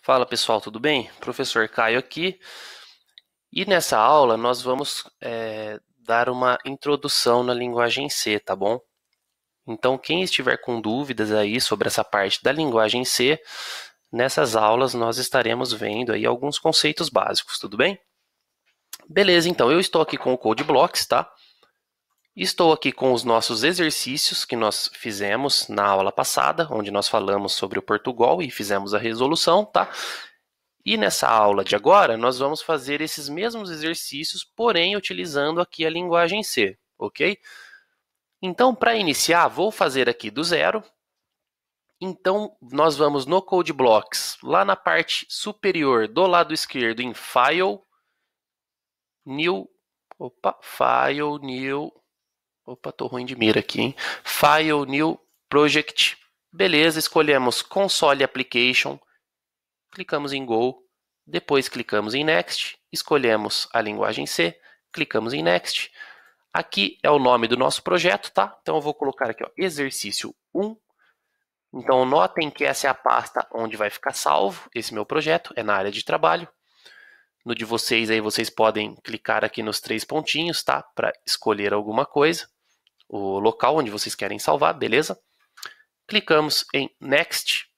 Fala pessoal, tudo bem? Professor Caio aqui. E nessa aula nós vamos dar uma introdução na linguagem C, tá bom? Então, quem estiver com dúvidas aí sobre essa parte da linguagem C, nessas aulas nós estaremos vendo aí alguns conceitos básicos, tudo bem? Beleza, então eu estou aqui com o Code Blocks, tá? Estou aqui com os nossos exercícios que nós fizemos na aula passada, onde nós falamos sobre o Portugal e fizemos a resolução, tá? E nessa aula de agora, nós vamos fazer esses mesmos exercícios, porém utilizando aqui a linguagem C, ok? Então, para iniciar, vou fazer aqui do zero. Então, nós vamos no Code Blocks, lá na parte superior do lado esquerdo, em File, New, File, New, tô ruim de mira aqui, hein? File, New, Project, beleza, escolhemos Console Application, clicamos em Go, depois clicamos em Next, escolhemos a linguagem C, clicamos em Next. Aqui é o nome do nosso projeto, tá? Então eu vou colocar aqui, ó, exercício 1. Então notem que essa é a pasta onde vai ficar salvo esse meu projeto, é na área de trabalho. No de vocês aí vocês podem clicar aqui nos 3 pontinhos, tá? Para escolher alguma coisa, o local onde vocês querem salvar, beleza? Clicamos em Next.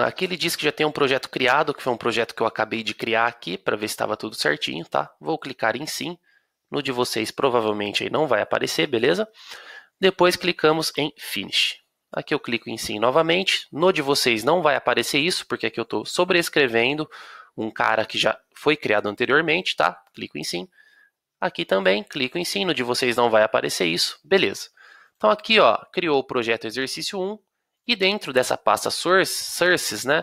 Aqui ele diz que já tem um projeto criado, que foi um projeto que eu acabei de criar aqui, para ver se estava tudo certinho, tá? Vou clicar em sim. No de vocês provavelmente aí não vai aparecer, beleza? Depois clicamos em Finish. Aqui eu clico em sim novamente. No de vocês não vai aparecer isso, porque aqui eu estou sobrescrevendo um cara que já foi criado anteriormente, tá? Clico em sim. Aqui também, clico em sim. No de vocês não vai aparecer isso, beleza. Então aqui, ó, criou o projeto exercício 1. E dentro dessa pasta sources, né,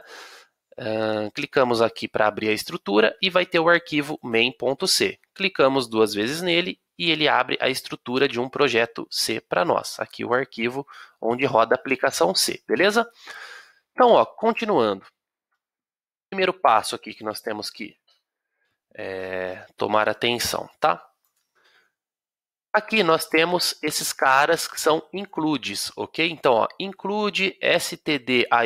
clicamos aqui para abrir a estrutura e vai ter o arquivo main.c. Clicamos 2 vezes nele e ele abre a estrutura de um projeto C para nós. Aqui o arquivo onde roda a aplicação C, beleza? Então, ó, continuando. Primeiro passo aqui que nós temos que tomar atenção, tá? Aqui nós temos esses caras que são includes, ok? Então, ó, include stdio.h,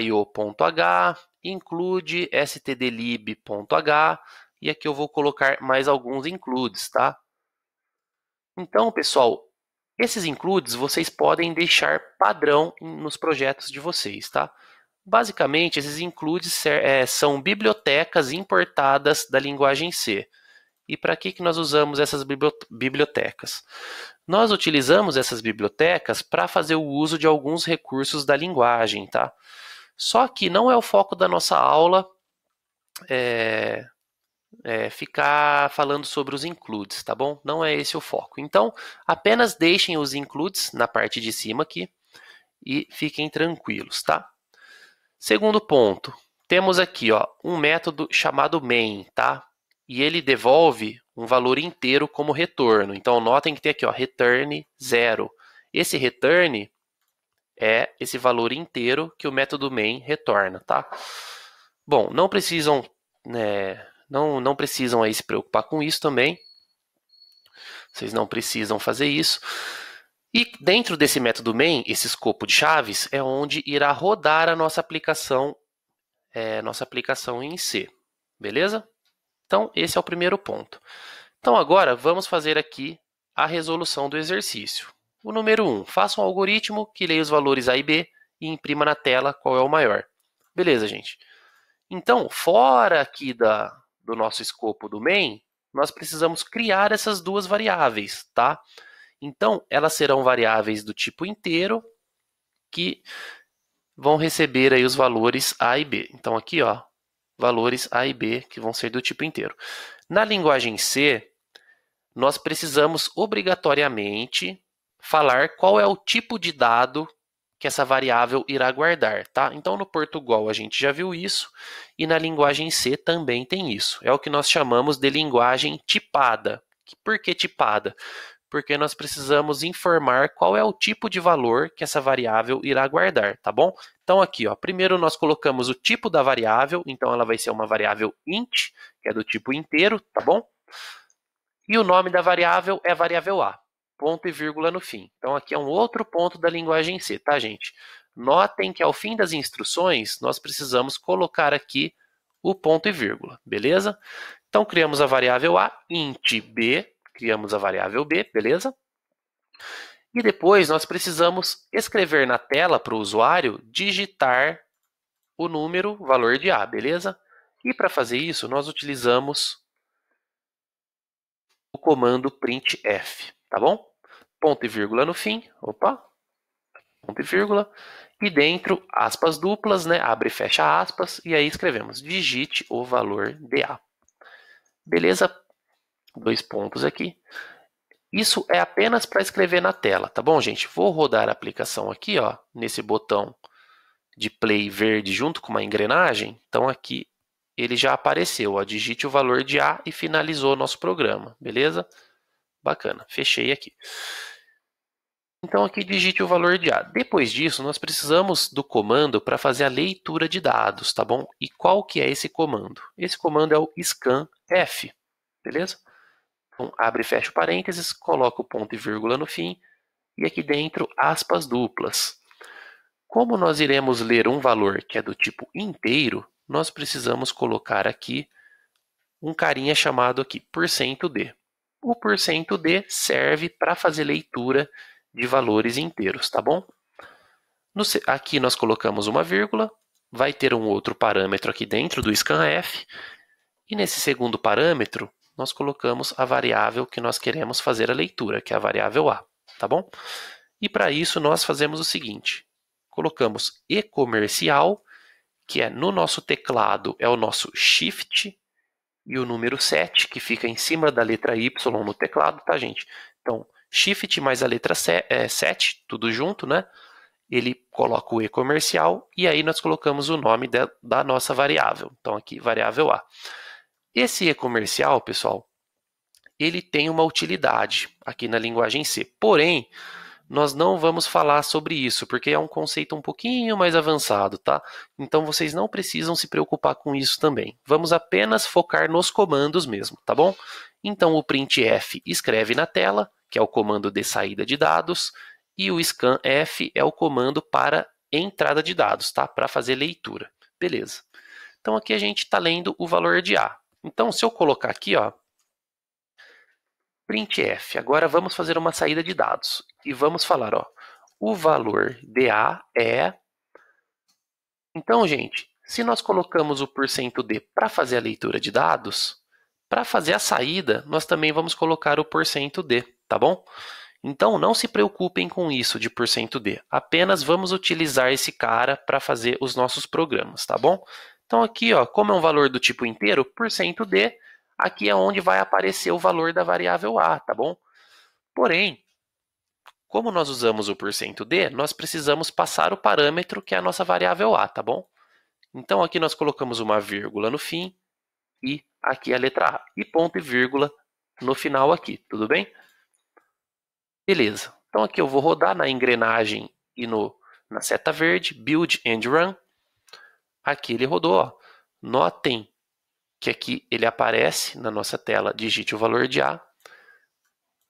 include stdlib.h, e aqui eu vou colocar mais alguns includes, tá? Então, pessoal, esses includes vocês podem deixar padrão nos projetos de vocês, tá? Basicamente, esses includes são bibliotecas importadas da linguagem C. E para que nós usamos essas bibliotecas? Nós utilizamos essas bibliotecas para fazer o uso de alguns recursos da linguagem, tá? Só que não é o foco da nossa aula ficar falando sobre os includes, tá bom? Não é esse o foco. Então, apenas deixem os includes na parte de cima aqui e fiquem tranquilos, tá? Segundo ponto, temos aqui, ó, um método chamado main, tá? E ele devolve um valor inteiro como retorno. Então, notem que tem aqui, ó, return 0. Esse return é esse valor inteiro que o método main retorna, tá? Bom, não precisam, não precisam aí se preocupar com isso também. Vocês não precisam fazer isso. E dentro desse método main, esse escopo de chaves é onde irá rodar a nossa aplicação em C, beleza? Então, esse é o primeiro ponto. Então, agora, vamos fazer aqui a resolução do exercício. O número 1, faça um algoritmo que leia os valores A e B e imprima na tela qual é o maior. Beleza, gente? Então, fora aqui do nosso escopo do main, nós precisamos criar essas duas variáveis, tá? Então, elas serão variáveis do tipo inteiro que vão receber aí os valores A e B. Então, aqui, ó, valores A e B que vão ser do tipo inteiro. Na linguagem C, nós precisamos obrigatoriamente falar qual é o tipo de dado que essa variável irá guardar, tá? Então, no Portugal a gente já viu isso e na linguagem C também tem isso. É o que nós chamamos de linguagem tipada. Por que tipada? Porque nós precisamos informar qual é o tipo de valor que essa variável irá guardar, tá bom? Então aqui, ó, primeiro nós colocamos o tipo da variável, então ela vai ser uma variável int, que é do tipo inteiro, tá bom? E o nome da variável é variável A, ponto e vírgula no fim. Então aqui é um outro ponto da linguagem C, tá, gente? Notem que ao fim das instruções, nós precisamos colocar aqui o ponto e vírgula, beleza? Então, criamos a variável A, int b, criamos a variável b, beleza? E depois nós precisamos escrever na tela para o usuário digitar o número, valor de A, beleza? E para fazer isso, nós utilizamos o comando printf, tá bom? Ponto e vírgula no fim, opa, ponto e vírgula, e dentro, aspas duplas, né? Abre e fecha aspas, e aí escrevemos digite o valor de A. Beleza? 2 pontos aqui. Isso é apenas para escrever na tela, tá bom, gente? Vou rodar a aplicação aqui, ó, nesse botão de play verde junto com uma engrenagem. Então aqui ele já apareceu, ó, digite o valor de A e finalizou o nosso programa, beleza? Bacana, fechei aqui. Então aqui digite o valor de A. Depois disso, nós precisamos do comando para fazer a leitura de dados, tá bom? E qual que é esse comando? Esse comando é o scanf, beleza? Então, abre e fecha parênteses, coloca o ponto e vírgula no fim, e aqui dentro, aspas duplas. Como nós iremos ler um valor que é do tipo inteiro, nós precisamos colocar aqui um carinha chamado aqui %d. O %d serve para fazer leitura de valores inteiros, tá bom? Aqui nós colocamos uma vírgula, vai ter um outro parâmetro aqui dentro do scanf, e nesse segundo parâmetro, nós colocamos a variável que nós queremos fazer a leitura, que é a variável A, tá bom? E para isso nós fazemos o seguinte, colocamos e-comercial, que é no nosso teclado, é o nosso shift e o número 7, que fica em cima da letra Y no teclado, tá, gente? Então, shift mais a letra 7, tudo junto, né? Ele coloca o e-comercial e aí nós colocamos o nome da nossa variável. Então, aqui, variável A. Esse e-comercial, pessoal, ele tem uma utilidade aqui na linguagem C. Porém, nós não vamos falar sobre isso, porque é um conceito um pouquinho mais avançado, tá? Então, vocês não precisam se preocupar com isso também. Vamos apenas focar nos comandos mesmo, tá bom? Então, o printf escreve na tela, que é o comando de saída de dados, e o scanf é o comando para entrada de dados, tá? Para fazer leitura. Beleza. Então, aqui a gente está lendo o valor de A. Então, se eu colocar aqui, ó, printf, agora vamos fazer uma saída de dados e vamos falar, ó, o valor de A é... Então, gente, se nós colocamos o %d para fazer a leitura de dados, para fazer a saída, nós também vamos colocar o %d, tá bom? Então, não se preocupem com isso de %d, apenas vamos utilizar esse cara para fazer os nossos programas, tá bom? Então, aqui, ó, como é um valor do tipo inteiro, %d, aqui é onde vai aparecer o valor da variável A, tá bom? Porém, como nós usamos o %d, nós precisamos passar o parâmetro que é a nossa variável A, tá bom? Então, aqui nós colocamos uma vírgula no fim e aqui a letra A. E ponto e vírgula no final aqui, tudo bem? Beleza. Então, aqui eu vou rodar na engrenagem e na seta verde, Build and Run. Aqui ele rodou, ó. Notem que aqui ele aparece na nossa tela, digite o valor de A.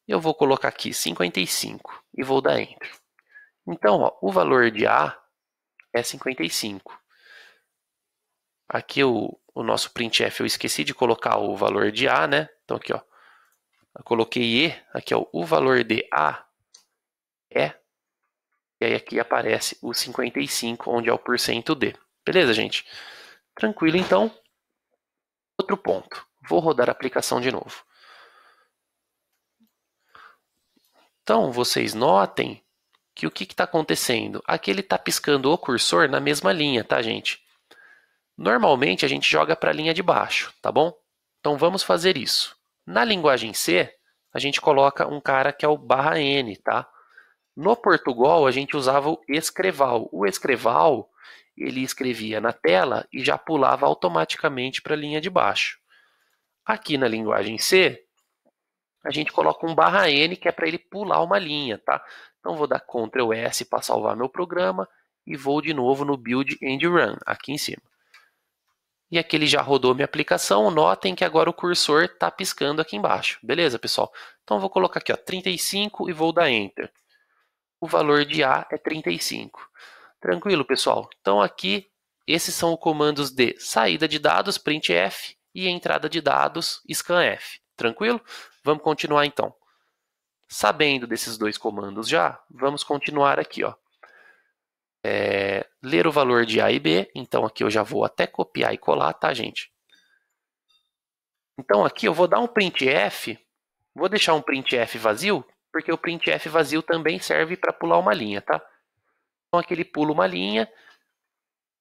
Eu vou colocar aqui 55 e vou dar Enter. Então, ó, o valor de A é 55. Aqui o nosso printf eu esqueci de colocar o valor de A, né? Então aqui, ó, eu coloquei E, aqui ó, o valor de A é, e aí aqui aparece o 55, onde é o %d. Beleza, gente? Tranquilo, então. Outro ponto. Vou rodar a aplicação de novo. Então, vocês notem que o que está acontecendo? Aqui ele está piscando o cursor na mesma linha, tá, gente? Normalmente, a gente joga para a linha de baixo, tá bom? Então, vamos fazer isso. Na linguagem C, a gente coloca um cara que é o /n, tá? No Portugal, a gente usava o escreval. O escreval, ele escrevia na tela e já pulava automaticamente para a linha de baixo. Aqui na linguagem C, a gente coloca um /n, que é para ele pular uma linha, tá? Então, vou dar Ctrl S para salvar meu programa e vou de novo no Build and Run, aqui em cima. E aqui ele já rodou minha aplicação. Notem que agora o cursor está piscando aqui embaixo. Beleza, pessoal? Então, eu vou colocar aqui, ó, 35 e vou dar Enter. O valor de A é 35. Tranquilo, pessoal? Então aqui, esses são os comandos de saída de dados, printf, e entrada de dados, scanf. Tranquilo? Vamos continuar então. Sabendo desses dois comandos já, vamos continuar aqui, ó. Ler o valor de A e B, então aqui eu já vou até copiar e colar, tá, gente? Então aqui eu vou dar um printf, vou deixar um printf vazio, porque o printf vazio também serve para pular uma linha, tá? Então aqui ele pula uma linha,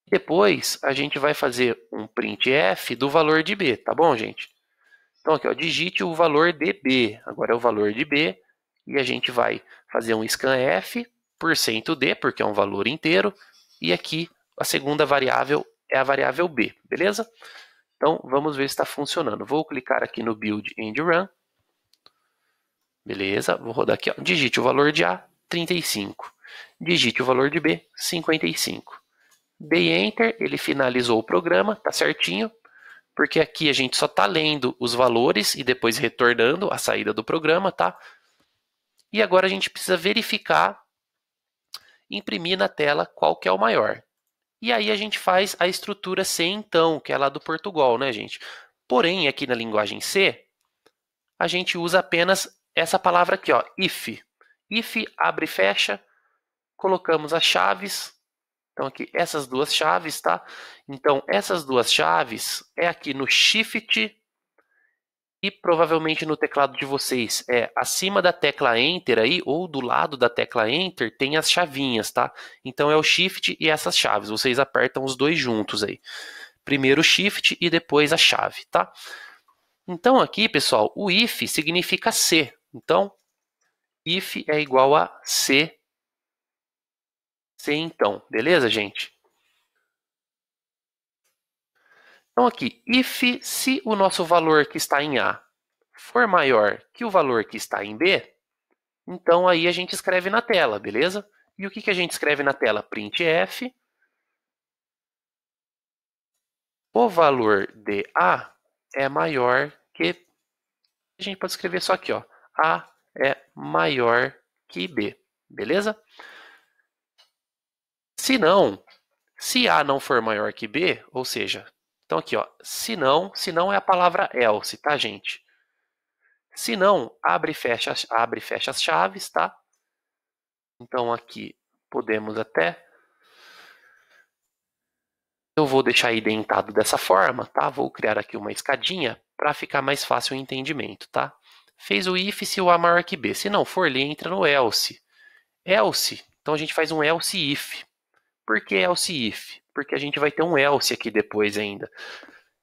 depois a gente vai fazer um printf do valor de B, tá bom, gente? Então aqui, ó, digite o valor de B, agora é o valor de B, e a gente vai fazer um scanf %d, porque é um valor inteiro, e aqui a segunda variável é a variável B, beleza? Então vamos ver se está funcionando. Vou clicar aqui no Build and Run, beleza? Vou rodar aqui, ó. Digite o valor de A, 35. Digite o valor de B, 55. Dei Enter, ele finalizou o programa, tá certinho, porque aqui a gente só está lendo os valores e depois retornando a saída do programa, tá? E agora a gente precisa verificar, imprimir na tela qual que é o maior. E aí a gente faz a estrutura C então, que é lá do Portugal, né, gente? Porém, aqui na linguagem C, a gente usa apenas essa palavra aqui, ó, if. If, abre e fecha, colocamos as chaves. Então aqui, essas duas chaves, tá? Então, essas duas chaves é aqui no Shift e provavelmente no teclado de vocês acima da tecla Enter aí, ou do lado da tecla Enter, tem as chavinhas, tá? Então é o Shift e essas chaves, vocês apertam os dois juntos aí. Primeiro o Shift e depois a chave, tá? Então aqui, pessoal, o if significa se. Então, if é igual a se então, beleza, gente? Então aqui, if se o nosso valor que está em A for maior que o valor que está em B, então aí a gente escreve na tela, beleza? E o que a gente escreve na tela? Printf, o valor de A é maior que... A gente pode escrever só aqui, ó. A é maior que B, beleza? Se não, se A não for maior que B, ou seja, então aqui, ó, se não é a palavra else, tá, gente? Se não, abre e fecha as chaves, tá? Então aqui podemos até... Eu vou deixar indentado dessa forma, tá? Vou criar aqui uma escadinha para ficar mais fácil o entendimento, tá? Fez o if se o A maior que B. Se não for, ele entra no else. Else, então a gente faz um else if. Por que else if? Porque a gente vai ter um else aqui depois ainda.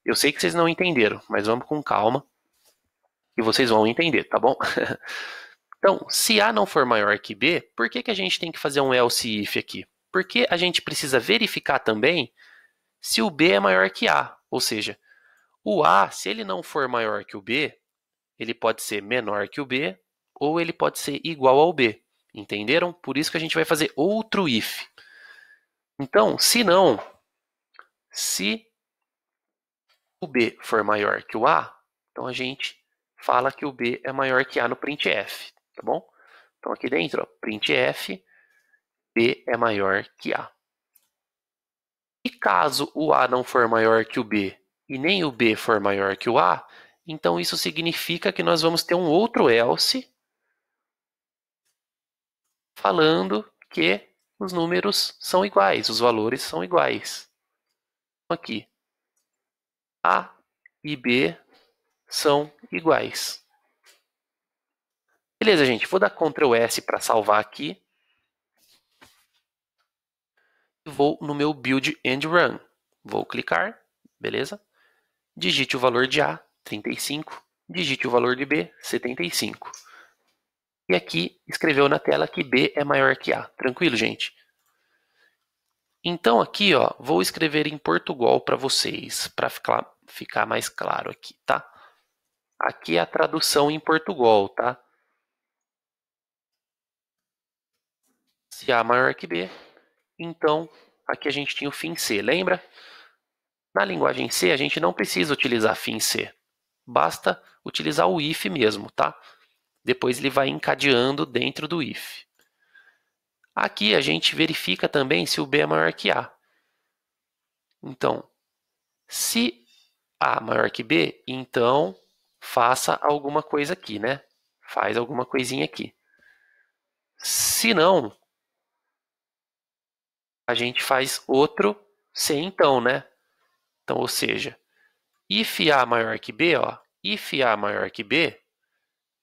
Eu sei que vocês não entenderam, mas vamos com calma e vocês vão entender, tá bom? Então, se A não for maior que B, por que a gente tem que fazer um else if aqui? Porque a gente precisa verificar também se o B é maior que A. Ou seja, o A, se ele não for maior que o B, ele pode ser menor que o B ou ele pode ser igual ao B. Entenderam? Por isso que a gente vai fazer outro if. Então, se não, se o B for maior que o A, então a gente fala que o B é maior que A no printf, tá bom? Então aqui dentro, ó, printf, B é maior que A. E caso o A não for maior que o B e nem o B for maior que o A, então isso significa que nós vamos ter um outro else falando que os números são iguais, os valores são iguais. Aqui, A e B são iguais. Beleza, gente, vou dar Ctrl S para salvar aqui. E vou no meu Build and Run. Vou clicar, beleza? Digite o valor de A, 35. Digite o valor de B, 75. E aqui escreveu na tela que B é maior que A. Tranquilo, gente? Então aqui, ó, vou escrever em Portugal para vocês, para ficar mais claro aqui, tá? Aqui é a tradução em Portugal, tá? Se A maior que B, então aqui a gente tinha o fim C, lembra? Na linguagem C, a gente não precisa utilizar fim C. Basta utilizar o if mesmo, tá? Depois ele vai encadeando dentro do if. Aqui a gente verifica também se o B é maior que A. Então, se A é maior que B, então faça alguma coisa aqui, né? Faz alguma coisinha aqui. Se não, a gente faz outro se então, né? Então, ou seja, if A maior que B, ó, if A maior que B,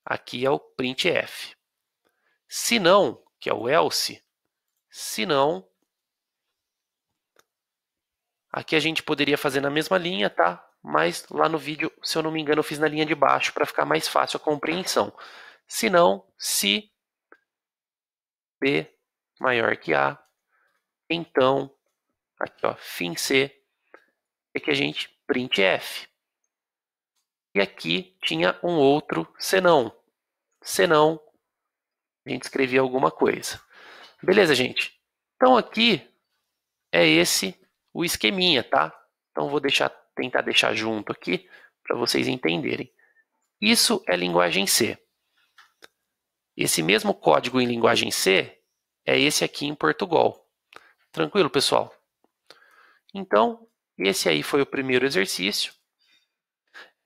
aqui é o printf. Se não, que é o else, se não, aqui a gente poderia fazer na mesma linha, tá? Mas lá no vídeo, se eu não me engano, eu fiz na linha de baixo para ficar mais fácil a compreensão. Se não, se B maior que A, então, aqui ó, fim C, é que a gente printf. E aqui tinha um outro senão. Senão, a gente escrevia alguma coisa. Beleza, gente? Então aqui é esse o esqueminha, tá? Então vou tentar deixar junto aqui para vocês entenderem. Isso é linguagem C. Esse mesmo código em linguagem C é esse aqui em Portugal. Tranquilo, pessoal? Então, esse aí foi o primeiro exercício.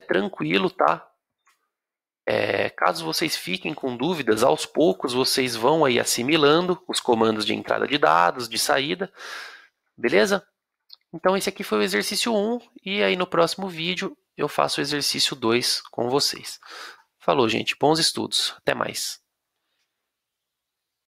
Tranquilo, tá? Caso vocês fiquem com dúvidas, aos poucos vocês vão aí assimilando os comandos de entrada de dados, de saída, beleza? Então esse aqui foi o exercício 1 e aí no próximo vídeo eu faço o exercício 2 com vocês. Falou, gente. Bons estudos. Até mais.